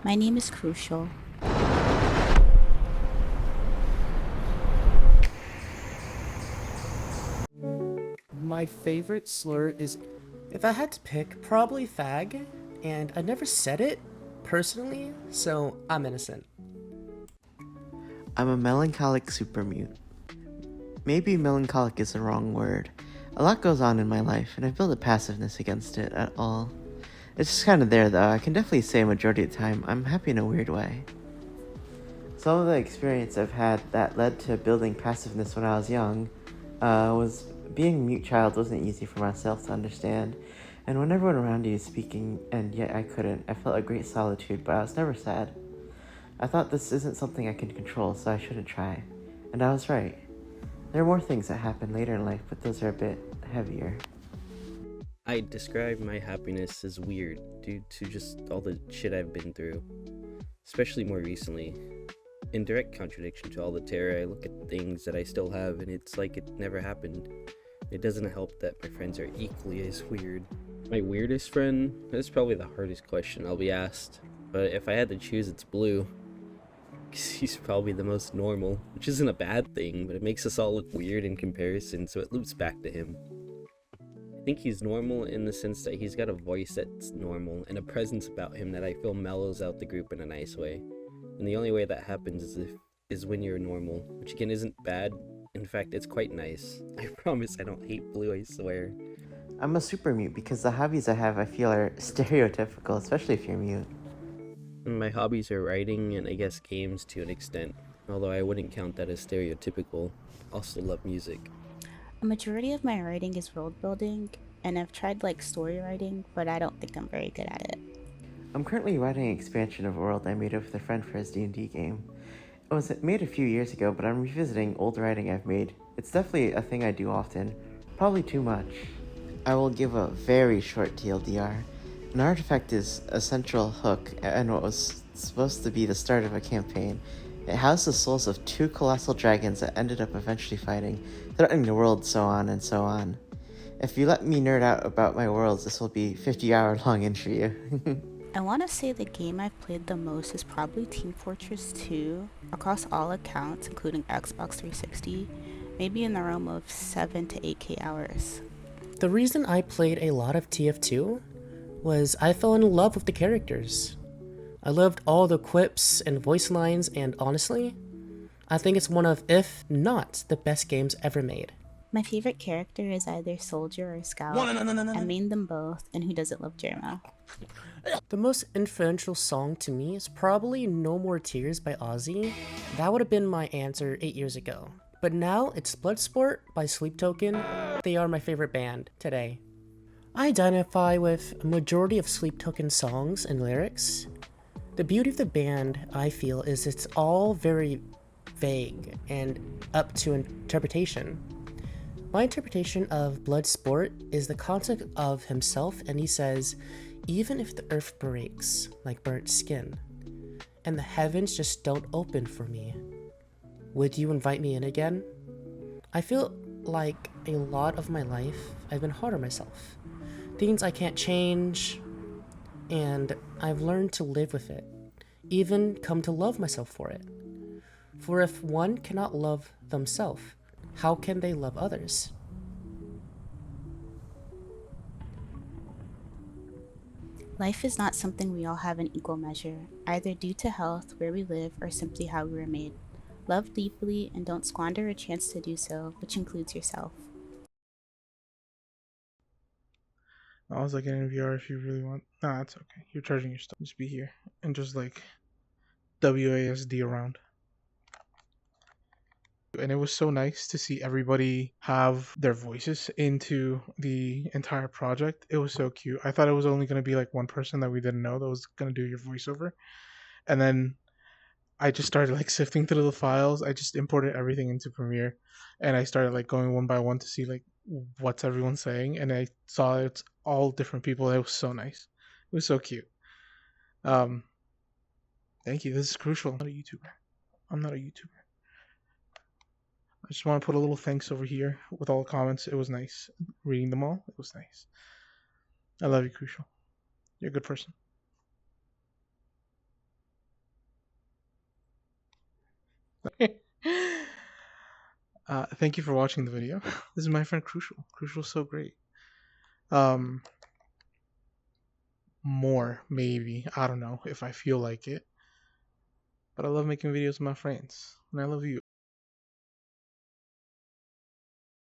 My name is Crucial. My favorite slur is, if I had to pick, probably fag, and I never said it personally, so I'm innocent. I'm a melancholic supermute. Maybe melancholic is the wrong word. A lot goes on in my life, and I build a passiveness against it at all. It's just kind of there, though. I can definitely say a majority of the time I'm happy in a weird way. Some of the experience I've had that led to building passiveness when I was young was being a mute child wasn't easy for myself to understand. And when everyone around you is speaking and yet I couldn't, I felt a great solitude, but I was never sad. I thought this isn't something I can control, so I shouldn't try. And I was right. There are more things that happen later in life, but those are a bit heavier. I describe my happiness as weird due to just all the shit I've been through, especially more recently. In direct contradiction to all the terror, I look at things that I still have and it's like it never happened. It doesn't help that my friends are equally as weird. My weirdest friend? That's probably the hardest question I'll be asked. But if I had to choose, it's Blue. Because he's probably the most normal, which isn't a bad thing, but it makes us all look weird in comparison, so it loops back to him. I think he's normal in the sense that he's got a voice that's normal and a presence about him that I feel mellows out the group in a nice way. And the only way that happens is when you're normal, which again isn't bad. In fact, it's quite nice. I promise I don't hate Blue, I swear. I'm a super mute because the hobbies I have I feel are stereotypical, especially if you're mute. My hobbies are writing and I guess games to an extent, although I wouldn't count that as stereotypical. Also love music. A majority of my writing is world building, and I've tried story writing, but I don't think I'm very good at it. I'm currently writing an expansion of a world I made with a friend for his D&D game. It was made a few years ago, but I'm revisiting old writing I've made. It's definitely a thing I do often, probably too much. I will give a very short TLDR. An artifact is a central hook and what was supposed to be the start of a campaign. It housed the souls of two colossal dragons that ended up eventually fighting, threatening the world, so on and so on. If you let me nerd out about my worlds, this will be 50-hour long intro you. I want to say the game I've played the most is probably Team Fortress 2, across all accounts, including Xbox 360, maybe in the realm of 7 to 8k hours. The reason I played a lot of TF2 was I fell in love with the characters. I loved all the quips and voice lines, and honestly, I think it's one of, if not, the best games ever made. My favorite character is either Soldier or Scout. I main them both, and who doesn't love Jerma? The most influential song to me is probably No More Tears by Ozzy. That would have been my answer 8 years ago. But now it's Bloodsport by Sleep Token. They are my favorite band today. I identify with a majority of Sleep Token songs and lyrics. The beauty of the band, I feel, is it's all very vague and up to interpretation. My interpretation of Bloodsport is the concept of himself, and he says, even if the earth breaks like burnt skin, and the heavens just don't open for me, would you invite me in again? I feel like a lot of my life I've been hard on myself. Things I can't change, and I've learned to live with it, even come to love myself for it. For if one cannot love themselves, how can they love others? Life is not something we all have in equal measure, either due to health, where we live, or simply how we were made. Love deeply and don't squander a chance to do so, which includes yourself. I was like in VR if you really want. Nah, it's okay. You're charging your stuff. Just be here and just like WASD around. And it was so nice to see everybody have their voices into the entire project. It was so cute. I thought it was only going to be like one person that we didn't know that was going to do your voiceover. And then I just started like sifting through the files. I just imported everything into Premiere and I started like going one by one to see like what's everyone saying. And I saw it's all different people. It was so nice. It was so cute. Um, Thank you. This is crucial. I'm not a YouTuber. I'm not a YouTuber. I just want to put a little thanks over here with all the comments. It was nice reading them all. It was nice. I love you, Crucial. You're a good person. Thank you for watching the video. This is my friend Crucial. Crucial's so great. Um, more maybe. I don't know if I feel like it. But I love making videos with my friends, and I love you.